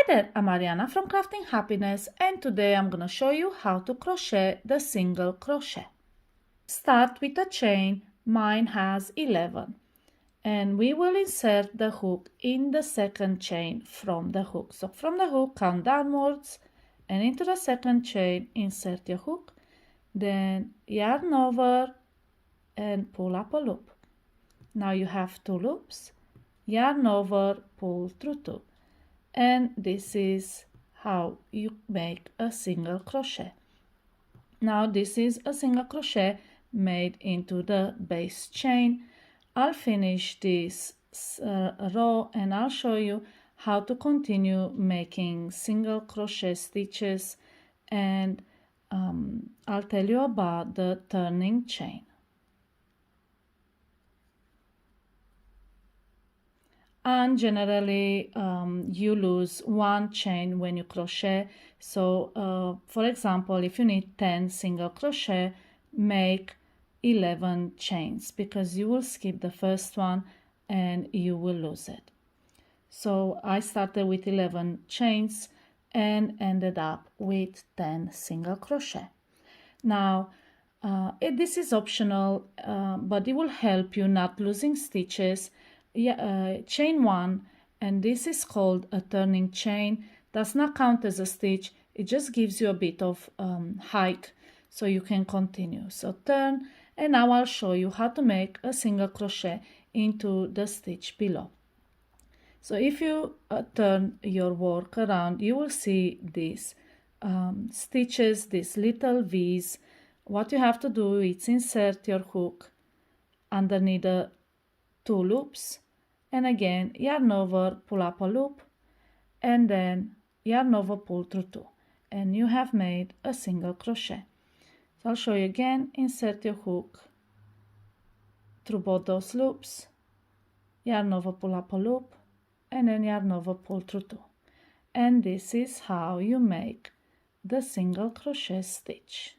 Hi there, I'm Mariana from Crafting Happiness, and today I'm gonna show you how to crochet the single crochet. Start with a chain, mine has 11, and we will insert the hook in the second chain from the hook. So from the hook, count downwards and into the second chain, insert your hook, then yarn over and pull up a loop. Now you have 2 loops, yarn over, pull through 2. And this is how you make a single crochet. Now this is a single crochet made into the base chain. I'll finish this row and I'll show you how to continue making single crochet stitches, and I'll tell you about the turning chain. And generally you lose 1 chain when you crochet. So for example, if you need 10 single crochet, make 11 chains, because you will skip the first one and you will lose it. So I started with 11 chains and ended up with 10 single crochet. Now this is optional, but it will help you not losing stitches. Chain 1, and this is called a turning chain, does not count as a stitch. It just gives you a bit of height so you can continue. So turn, and now I'll show you how to make a single crochet into the stitch below. So if you turn your work around, you will see these stitches, these little V's. What you have to do is insert your hook underneath the 2 loops, and again yarn over, pull up a loop, and then yarn over, pull through 2, and you have made a single crochet. So I'll show you again. Insert your hook through both those loops, yarn over, pull up a loop, and then yarn over, pull through 2, and this is how you make the single crochet stitch.